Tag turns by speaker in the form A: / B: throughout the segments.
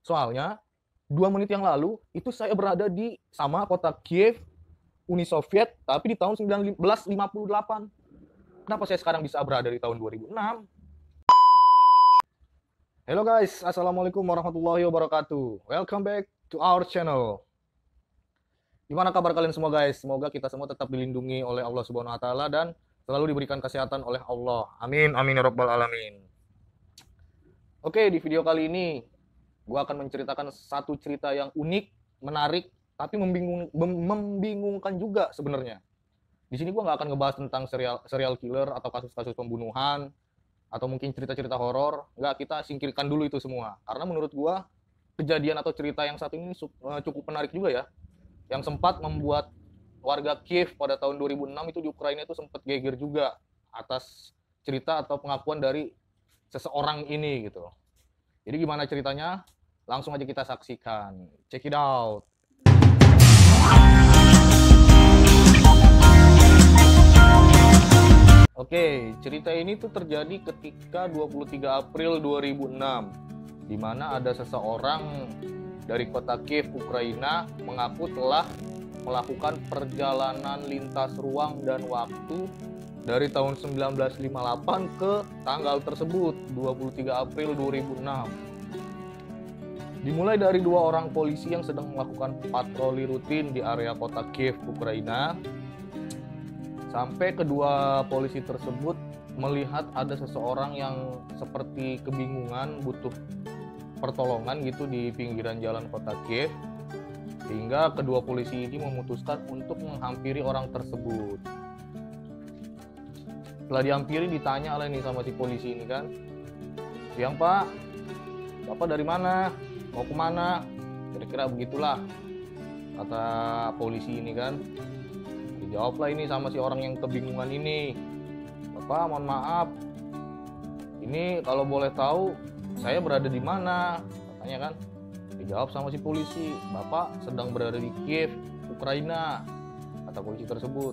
A: Soalnya 2 menit yang lalu itu saya berada di sama kota Kiev, Uni Soviet, tapi di tahun 1958. Kenapa saya sekarang bisa berada di tahun 2006? Hello guys, assalamualaikum warahmatullahi wabarakatuh. Welcome back to our channel. Gimana kabar kalian semua guys? Semoga kita semua tetap dilindungi oleh Allah Subhanahu Wa Taala dan selalu diberikan kesehatan oleh Allah. Amin, amin ya rabbal alamin. Oke, di video kali ini gue akan menceritakan satu cerita yang unik, menarik, tapi membingungkan juga sebenarnya. Di sini gue nggak akan ngebahas tentang serial killer atau kasus-kasus pembunuhan atau mungkin cerita-cerita horor. Nggak, kita singkirkan dulu itu semua. Karena menurut gue kejadian atau cerita yang satu ini cukup menarik juga ya, yang sempat membuat warga Kiev pada tahun 2006 itu di Ukraina itu sempat geger juga atas cerita atau pengakuan dari seseorang ini gitu. Jadi gimana ceritanya? Langsung aja kita saksikan. Check it out. Oke, cerita ini tuh terjadi ketika 23 April 2006, di mana ada seseorang dari kota Kiev, Ukraina, mengaku telah melakukan perjalanan lintas ruang dan waktu dari tahun 1958 ke tanggal tersebut, 23 April 2006. Dimulai dari 2 orang polisi yang sedang melakukan patroli rutin di area kota Kiev, Ukraina, sampai kedua polisi tersebut melihat ada seseorang yang seperti kebingungan, butuh pertolongan gitu di pinggiran jalan kota Kiev, sehingga kedua polisi ini memutuskan untuk menghampiri orang tersebut. Setelah dihampiri, ditanya oleh nih sama si polisi ini kan, "Siang Pak, Bapak dari mana? Mau kemana?" Kira-kira begitulah kata polisi ini kan. Dijawablah ini sama si orang yang kebingungan ini, "Bapak, mohon maaf, ini kalau boleh tahu saya berada di mana?" Katanya kan. Dijawab sama si polisi, "Bapak sedang berada di Kiev, Ukraina," kata polisi tersebut.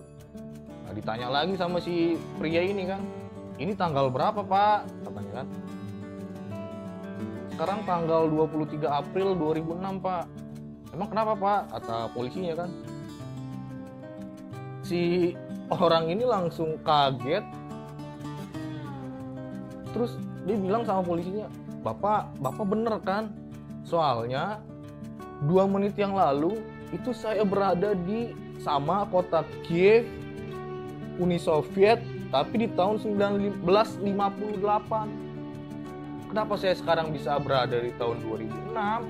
A: Nah, ditanya lagi sama si pria ini kan, "Ini tanggal berapa Pak?" Katanya kan. "Sekarang tanggal 23 April 2006 Pak." "Emang kenapa Pak?" Kata polisinya kan. Si orang ini langsung kaget, terus dia bilang sama polisinya, Bapak bener kan? Soalnya 2 menit yang lalu itu saya berada di sama kota Kiev, Uni Soviet, tapi di tahun 1958. Kenapa saya sekarang bisa berada di tahun 2006?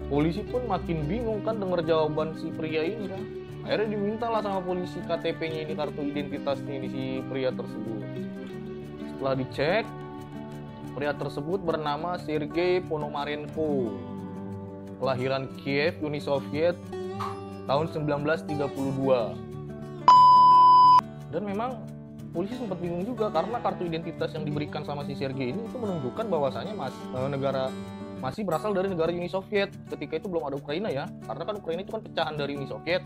A: Polisi pun makin bingung kan dengar jawaban si pria ini kan. Akhirnya dimintalah sama polisi KTP-nya ini, kartu identitasnya ini si pria tersebut. Setelah dicek, pria tersebut bernama Sergei Ponomarenko, kelahiran Kiev, Uni Soviet, tahun 1932. Dan memang polisi sempat bingung juga karena kartu identitas yang diberikan sama si Sergei ini itu menunjukkan bahwasannya negara masih berasal dari negara Uni Soviet. Ketika itu belum ada Ukraina ya, karena kan Ukraina itu kan pecahan dari Uni Soviet.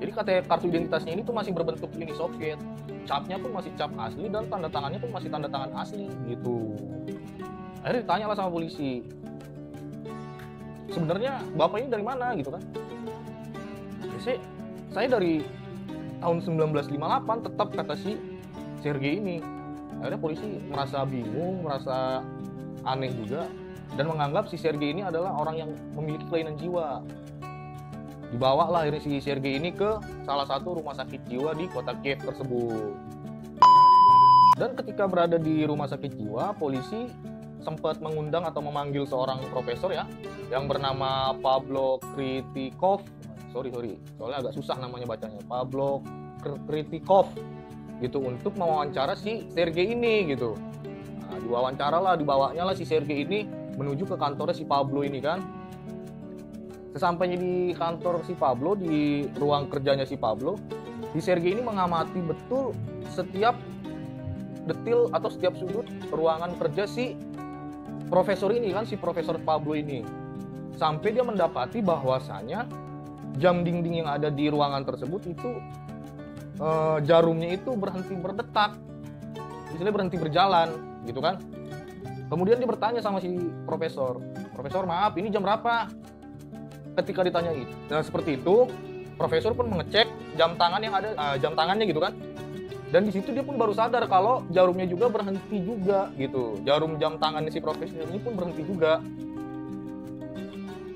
A: Jadi kartu identitasnya ini tuh masih berbentuk Uni Soviet. Capnya pun masih cap asli dan tanda tangannya pun masih tanda tangan asli gitu. Akhirnya ditanya lah sama polisi, "Sebenarnya Bapak ini dari mana?" gitu kan. Saya dari tahun 1958 tetap, kata si Sergei ini. Akhirnya polisi merasa bingung, merasa aneh juga, dan menganggap si Sergei ini adalah orang yang memiliki kelainan jiwa. Dibawa lah akhirnya si Sergei ini ke salah satu rumah sakit jiwa di kota Kiev tersebut. Dan ketika berada di rumah sakit jiwa, polisi sempat mengundang atau memanggil seorang profesor ya, yang bernama Pavlo Kritikov. Sorry, soalnya agak susah namanya bacanya. Pavlo Kritikov gitu, untuk mewawancara si Sergei ini gitu. Nah, dibawanya lah si Sergei ini menuju ke kantornya si Pablo ini kan. Sesampainya di kantor si Pablo, di ruang kerjanya si Pablo, si Sergei ini mengamati betul setiap detil atau setiap sudut ruangan kerja si profesor ini kan, si Profesor Pablo ini. Sampai dia mendapati bahwasanya jam dinding yang ada di ruangan tersebut itu jarumnya itu berhenti berdetak, istilahnya berhenti berjalan gitu kan. Kemudian dia bertanya sama si profesor, "Profesor, maaf, ini jam berapa?" Ketika ditanya itu, nah seperti itu, profesor pun mengecek jam tangan yang ada, jam tangannya gitu kan. Dan di situ dia pun baru sadar kalau jarumnya juga berhenti juga gitu. Jarum jam tangannya si profesor ini pun berhenti juga.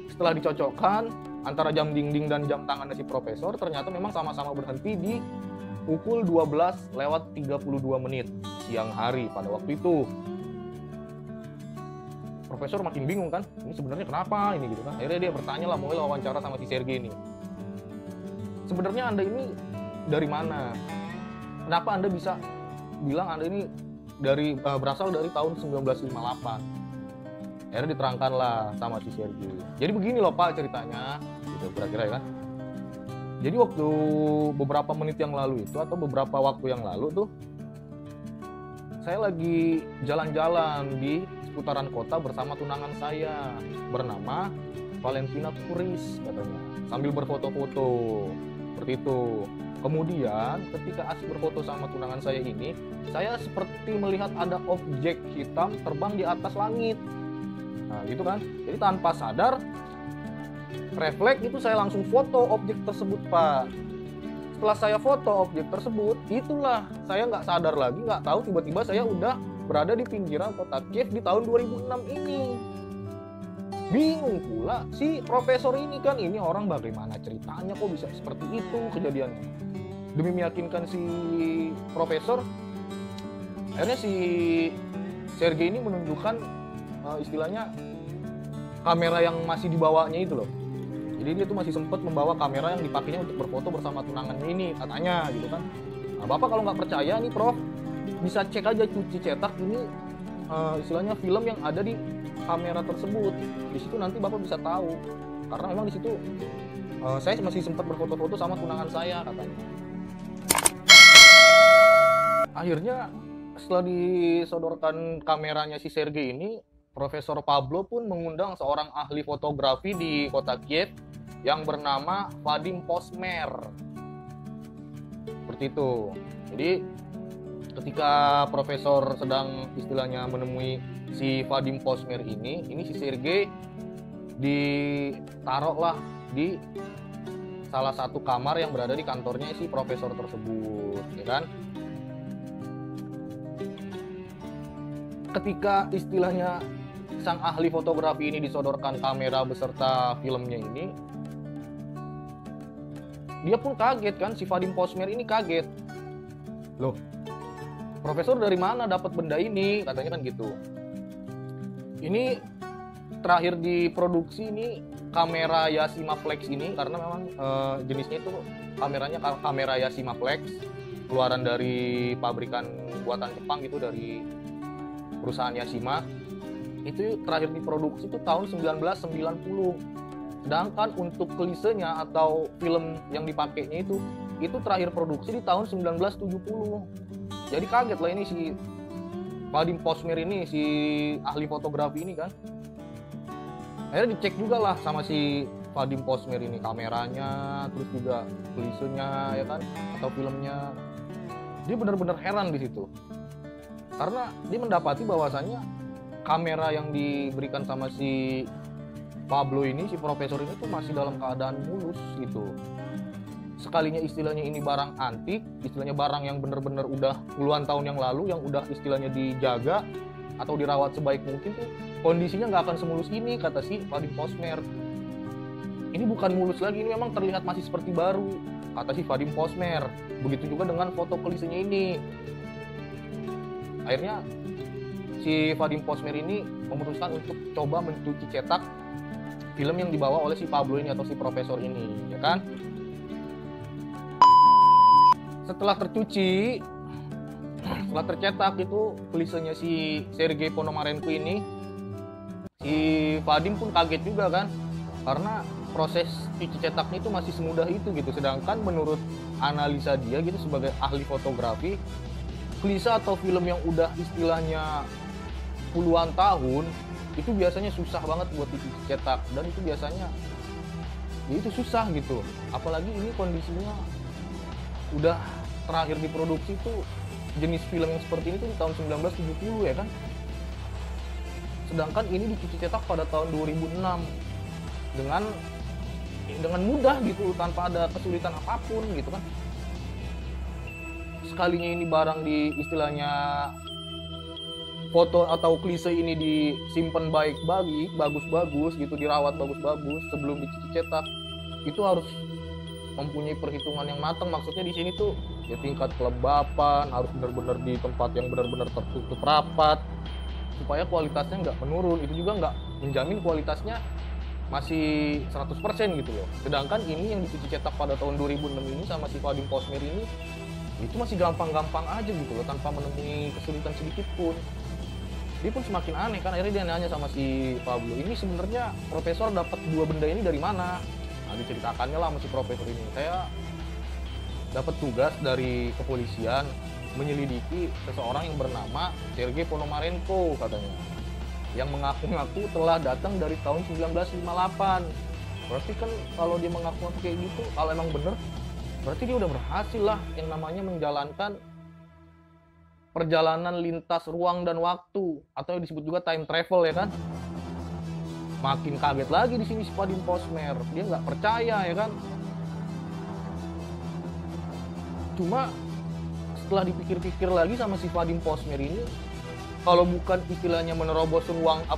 A: Setelah dicocokkan antara jam dinding dan jam tangannya si profesor, ternyata memang sama-sama berhenti di pukul 12:32 siang hari pada waktu itu. Profesor makin bingung kan, ini sebenarnya kenapa ini gitu kan. Akhirnya dia bertanya lah, mulai wawancara sama si Sergei ini. Sebenarnya Anda ini dari mana? Kenapa Anda bisa bilang Anda ini berasal dari tahun 1958? Akhirnya diterangkan lah sama si Sergei. Jadi begini loh Pak ceritanya, gitu kira-kira ya kan. Jadi waktu beberapa menit yang lalu itu atau beberapa waktu yang lalu tuh, saya lagi jalan-jalan di seputaran kota bersama tunangan saya bernama Valentina Kuris katanya, sambil berfoto-foto seperti itu. Kemudian ketika asik berfoto sama tunangan saya ini, saya seperti melihat ada objek hitam terbang di atas langit. Nah gitu kan, jadi tanpa sadar refleks itu saya langsung foto objek tersebut Pak. Setelah saya foto objek tersebut, itulah saya nggak sadar lagi, nggak tahu tiba-tiba saya udah berada di pinggiran kota Kiev di tahun 2006 ini. Bingung pula si profesor ini kan, ini orang bagaimana ceritanya kok bisa seperti itu kejadiannya. Demi meyakinkan si profesor, akhirnya si Sergei ini menunjukkan istilahnya kamera yang masih dibawanya itu loh. Jadi dia tuh masih sempat membawa kamera yang dipakainya untuk berfoto bersama tunangannya ini katanya gitu kan. Nah, Bapak kalau nggak percaya nih Prof, bisa cek aja cuci cetak ini istilahnya film yang ada di kamera tersebut. Di situ nanti Bapak bisa tahu. Karena memang di situ saya masih sempat berfoto-foto sama tunangan saya katanya. Akhirnya setelah disodorkan kameranya si Sergei ini, Profesor Pablo pun mengundang seorang ahli fotografi di kota Kiev yang bernama Vadim Posmer. Seperti itu. Jadi ketika profesor sedang istilahnya menemui si Vadim Posmer ini si Sergei ditaruhlah di salah satu kamar yang berada di kantornya si profesor tersebut, ya kan? Ketika istilahnya sang ahli fotografi ini disodorkan kamera beserta filmnya ini, dia pun kaget kan, si Vadim Posmer ini kaget. Loh, profesor dari mana dapat benda ini? Katanya kan gitu. Ini terakhir diproduksi ini kamera Yashimaflex ini, karena memang jenisnya itu kameranya kamera Yashimaflex, keluaran dari pabrikan buatan Jepang gitu, dari perusahaan Yashima. Itu terakhir diproduksi itu tahun 1990. Sedangkan untuk klisenya atau film yang dipakainya itu terakhir produksi di tahun 1970. Jadi kaget lah ini si Vadim Posmer ini, si ahli fotografi ini kan. Akhirnya dicek juga lah sama si Vadim Posmer ini kameranya, terus juga klisenya ya kan, atau filmnya. Dia benar-benar heran di situ. Karena dia mendapati bahwasannya kamera yang diberikan sama si Pablo ini, si profesor ini tuh masih dalam keadaan mulus gitu. Sekalinya istilahnya ini barang antik, istilahnya barang yang benar-benar udah puluhan tahun yang lalu, yang udah istilahnya dijaga atau dirawat sebaik mungkin tuh, kondisinya nggak akan semulus ini, kata si Vadim Posmer. Ini bukan mulus lagi, ini memang terlihat masih seperti baru, kata si Vadim Posmer. Begitu juga dengan foto klisenya ini. Akhirnya si Vadim Posmer ini memutuskan untuk coba mencuci cetak film yang dibawa oleh si Pablo ini atau si profesor ini, ya kan? Setelah tercuci, setelah tercetak itu klisenya si Sergei Ponomarenko ini, si Vadim pun kaget juga kan, karena proses cuci cetaknya itu masih semudah itu gitu. Sedangkan menurut analisa dia gitu sebagai ahli fotografi, klise atau film yang udah istilahnya puluhan tahun itu biasanya susah banget buat dicuci cetak, dan itu biasanya ya itu susah gitu. Apalagi ini kondisinya udah terakhir diproduksi tuh jenis film yang seperti ini tuh di tahun 1970 ya kan. sedangkan ini dicuci cetak pada tahun 2006 dengan mudah gitu, tanpa ada kesulitan apapun gitu kan. Sekalinya ini barang di istilahnya foto atau klise ini disimpan bagus-bagus gitu, dirawat bagus-bagus sebelum dicuci cetak, itu harus mempunyai perhitungan yang matang. Maksudnya di sini tuh ya tingkat kelembapan harus benar-benar di tempat yang benar-benar tertutup rapat supaya kualitasnya nggak menurun. Itu juga nggak menjamin kualitasnya masih 100% gitu loh. Sedangkan ini yang dicuci cetak pada tahun 2006 ini sama si Vadim Posmer ini itu masih gampang-gampang aja gitu loh, tanpa menemui kesulitan sedikit pun. Dia pun semakin aneh kan, akhirnya dia nanya sama si Pablo, ini sebenarnya profesor dapat 2 benda ini dari mana? Nah, diceritakannya lah sama si profesor ini, saya dapat tugas dari kepolisian menyelidiki seseorang yang bernama Sergei Ponomarenko katanya, yang mengaku-ngaku telah datang dari tahun 1958. Berarti kan kalau dia mengaku-ngaku kayak gitu, kalau emang bener, berarti dia udah berhasil lah yang namanya menjalankan perjalanan lintas ruang dan waktu, atau yang disebut juga time travel ya kan. Makin kaget lagi di sini si Vadim Posmer, dia nggak percaya ya kan. Cuma setelah dipikir-pikir lagi sama si Vadim Posmer ini, kalau bukan istilahnya menerobos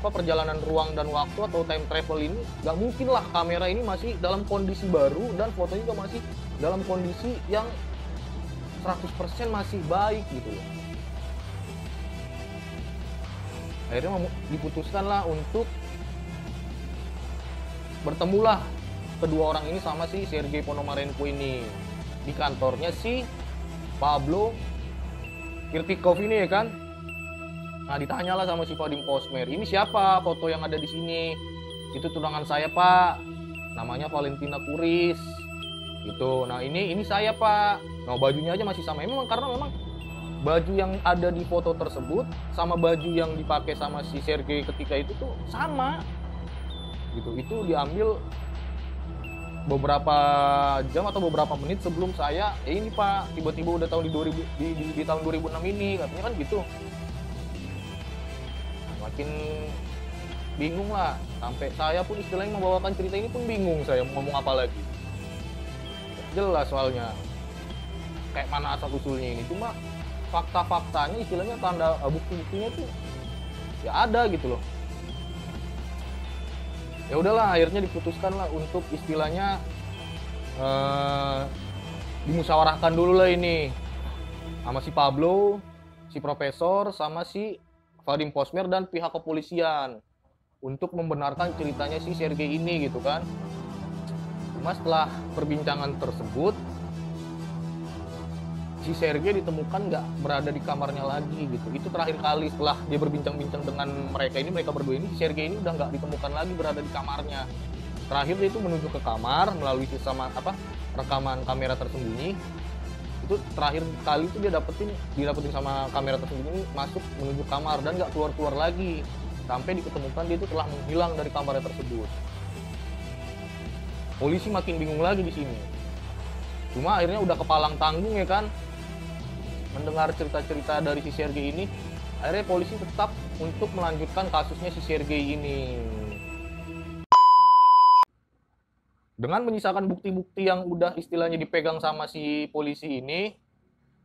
A: perjalanan ruang dan waktu atau time travel ini, nggak mungkin lah kamera ini masih dalam kondisi baru dan fotonya juga masih dalam kondisi yang 100% masih baik gitu loh. Akhirnya diputuskanlah untuk bertemulah kedua orang ini sama si Sergei Ponomarenko ini di kantornya si Pablo Kirtikov ini ya kan. Nah, ditanyalah sama si Vadim Posmer, ini siapa foto yang ada di sini? Itu tunangan saya pak, namanya Valentina Kuris gitu. Nah ini saya pak. Nah bajunya aja masih sama. Karena memang baju yang ada di foto tersebut sama baju yang dipakai sama si Sergei ketika itu tuh sama gitu. Itu diambil beberapa jam atau beberapa menit sebelum saya ini pak, tiba-tiba udah tahun di tahun 2006 ini katanya kan gitu. Makin bingung lah, sampai saya pun istilahnya membawakan cerita ini pun bingung saya mau ngomong apa lagi. Jelas soalnya kayak mana asal usulnya ini, cuma fakta-faktanya istilahnya tanda bukti-buktinya tuh ya ada gitu loh. Ya udahlah, akhirnya diputuskan lah untuk istilahnya dimusyawarahkan dulu lah ini sama si Pablo, si profesor, sama si Vadim Posmer dan pihak kepolisian untuk membenarkan ceritanya si Sergei ini gitu kan. Cuma setelah perbincangan tersebut, si Sergei ditemukan nggak berada di kamarnya lagi gitu. Itu terakhir kali setelah dia berbincang-bincang dengan mereka berdua ini, si Sergei ini udah nggak ditemukan lagi berada di kamarnya. Terakhir dia itu menuju ke kamar melalui rekaman kamera tersembunyi. Itu terakhir kali itu dia didapetin sama kamera tersembunyi, masuk menuju kamar dan nggak keluar lagi sampai diketemukan dia itu telah menghilang dari kamarnya tersebut. Polisi makin bingung lagi di sini. Cuma akhirnya udah kepalang tanggung ya kan, mendengar cerita-cerita dari si Sergei ini, akhirnya polisi tetap untuk melanjutkan kasusnya si Sergei ini dengan menyisakan bukti-bukti yang udah istilahnya dipegang sama si polisi ini.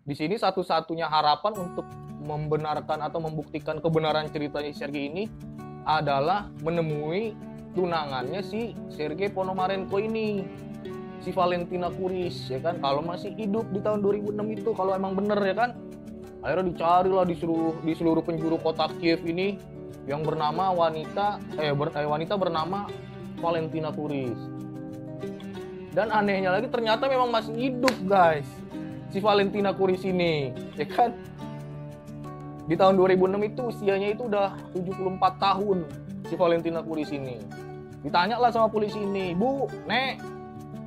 A: Di sini satu-satunya harapan untuk membenarkan atau membuktikan kebenaran ceritanya si Sergei ini adalah menemui tunangannya si Sergei Ponomarenko ini, si Valentina Kuris ya kan, kalau masih hidup di tahun 2006 itu, kalau emang bener ya kan. Akhirnya dicarilah di seluruh penjuru kota Kiev ini yang bernama wanita bernama Valentina Kuris. Dan anehnya lagi ternyata memang masih hidup guys si Valentina Kuris ini ya kan. Di tahun 2006 itu usianya itu udah 74 tahun si Valentina Kuris ini. Ditanya lah sama polisi ini, "Bu, Nek,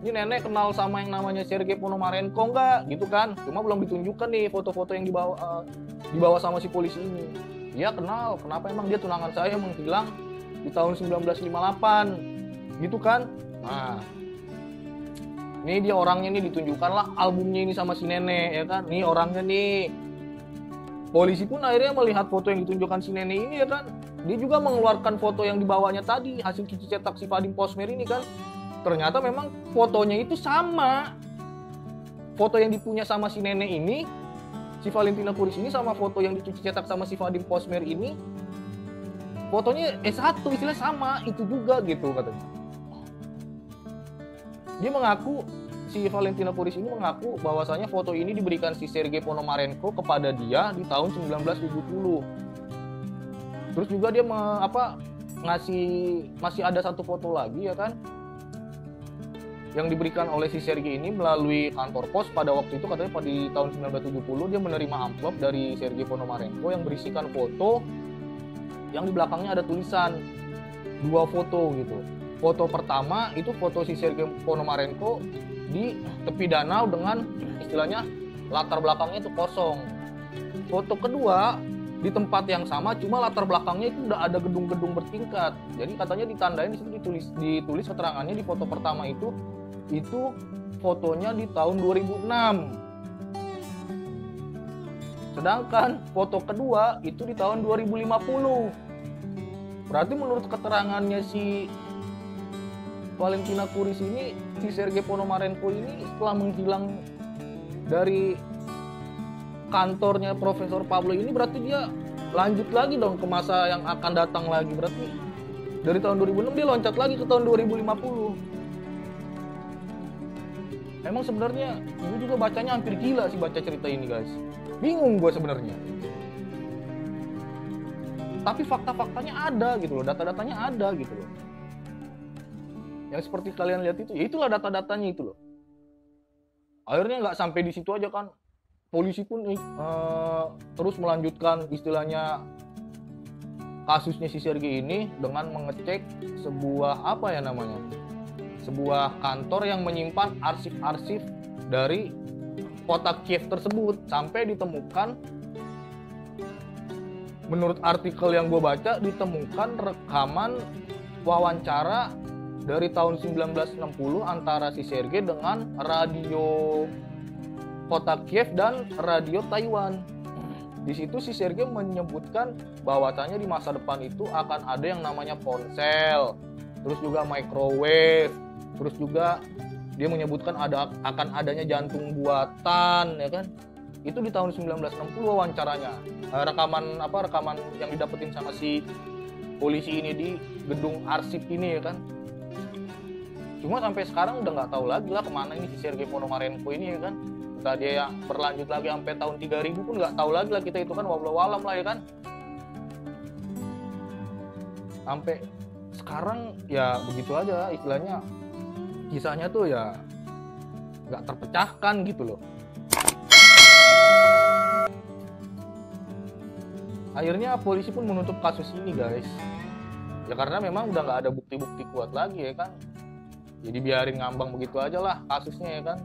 A: ini nenek kenal sama yang namanya Sergei Ponomarenko nggak?" Gitu kan. Cuma belum ditunjukkan nih foto-foto yang dibawa sama si polisi ini. Dia kenal, kenapa emang dia tunangan saya menghilang di tahun 1958 gitu kan. Nah, ini dia orangnya nih, ditunjukkan lah albumnya ini sama si nenek ya kan. Nih orangnya nih. Polisi pun akhirnya melihat foto yang ditunjukkan si nenek ini ya kan, dia juga mengeluarkan foto yang dibawanya tadi, hasil cuci cetak si Vadim Posmer ini kan. Ternyata memang fotonya itu sama. Foto yang dipunya sama si nenek ini, si Valentina Kuris ini, sama foto yang dicuci cetak sama si Vadim Posmer ini, fotonya satu, istilah sama, itu juga gitu katanya. Dia mengaku, si Valentina Kuris ini mengaku bahwasanya foto ini diberikan si Sergei Ponomarenko kepada dia di tahun 1970. Terus juga dia masih ada satu foto lagi ya kan, yang diberikan oleh si Sergei ini melalui kantor pos pada waktu itu, katanya pada tahun 1970 dia menerima amplop dari Sergei Ponomarenko yang berisikan foto yang di belakangnya ada tulisan, 2 foto gitu. Foto pertama itu foto si Sergei Ponomarenko di tepi danau dengan istilahnya latar belakangnya itu kosong. Foto kedua di tempat yang sama, cuma latar belakangnya itu udah ada gedung-gedung bertingkat. Jadi katanya ditandain di situ, ditulis keterangannya di foto pertama itu fotonya di tahun 2006. Sedangkan foto kedua itu di tahun 2050. Berarti menurut keterangannya si Valentina Kuris ini, si Sergei Ponomarenko ini setelah menghilang dari kantornya Profesor Pablo ini, berarti dia lanjut lagi dong ke masa yang akan datang lagi. Berarti dari tahun 2006 dia loncat lagi ke tahun 2050. Emang sebenarnya gue juga bacanya hampir gila sih baca cerita ini guys. Bingung gue sebenarnya. Tapi fakta-faktanya ada gitu loh, data-datanya ada gitu loh. Yang seperti kalian lihat itu, ya itulah data-datanya itu loh. Akhirnya nggak sampai di situ aja kan. Polisi pun terus melanjutkan istilahnya kasusnya si Sergei ini dengan mengecek sebuah sebuah kantor yang menyimpan arsip-arsip dari kota Kiev tersebut, sampai ditemukan, menurut artikel yang gue baca, ditemukan rekaman wawancara dari tahun 1960 antara si Sergei dengan radio kota Kiev dan radio Taiwan. Di situ si Sergei menyebutkan bahwasanya di masa depan itu akan ada yang namanya ponsel, terus juga microwave, terus juga dia menyebutkan akan adanya jantung buatan ya kan. Itu di tahun 1960 wawancaranya. Rekaman yang didapetin sama si polisi ini di gedung arsip ini ya kan. Cuma sampai sekarang udah nggak tahu lagi lah kemana ini si Sergei Ponomarenko ini ya kan. Entah dia berlanjut lagi sampai tahun 3000 pun nggak tahu lagi lah kita, itu kan wallahu alam lah ya kan. Sampai sekarang ya begitu aja istilahnya, kisahnya tuh ya nggak terpecahkan gitu loh. Akhirnya polisi pun menutup kasus ini guys. Ya karena memang udah nggak ada bukti-bukti kuat lagi ya kan. Jadi biarin ngambang begitu aja lah kasusnya ya kan.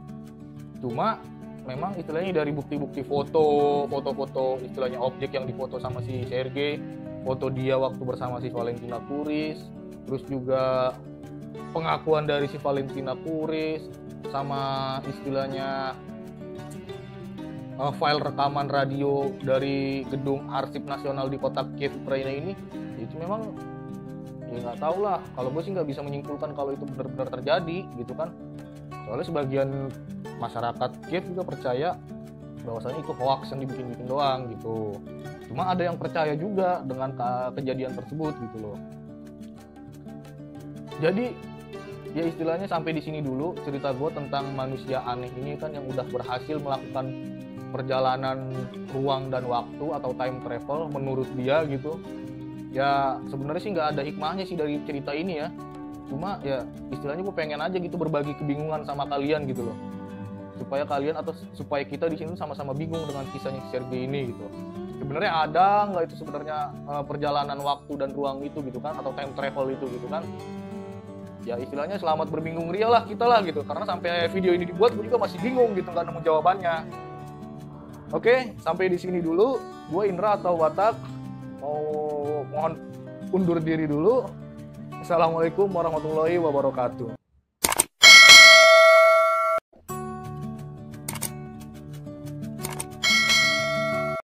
A: Cuma memang istilahnya dari bukti-bukti foto-foto istilahnya objek yang difoto sama si Sergei, foto dia waktu bersama si Valentina Kuris, terus juga pengakuan dari si Valentina Kuris, sama istilahnya file rekaman radio dari gedung arsip nasional di kota Kiev Ukraina ini, itu memang ya nggak tahu lah. Kalau gue sih nggak bisa menyimpulkan kalau itu benar-benar terjadi gitu kan. Soalnya sebagian masyarakat Kiev juga percaya bahwasanya itu hoax yang dibikin-bikin doang gitu. Cuma ada yang percaya juga dengan kejadian tersebut gitu loh. Jadi ya istilahnya sampai di sini dulu cerita gue tentang manusia aneh ini kan, yang udah berhasil melakukan perjalanan ruang dan waktu atau time travel menurut dia gitu. Ya sebenarnya sih nggak ada hikmahnya sih dari cerita ini ya. Cuma ya istilahnya gue pengen aja gitu berbagi kebingungan sama kalian gitu loh, supaya kalian atau supaya kita di sini sama-sama bingung dengan kisahnya Sergei ini gitu. Sebenarnya ada nggak itu sebenarnya perjalanan waktu dan ruang itu gitu kan, atau time travel itu gitu kan. Ya istilahnya selamat berbingung ria lah kita lah gitu, karena sampai video ini dibuat gue juga masih bingung gitu, nggak nemu jawabannya. Oke, sampai di sini dulu. Gue Indra atau Watak mohon undur diri dulu. Assalamualaikum warahmatullahi wabarakatuh.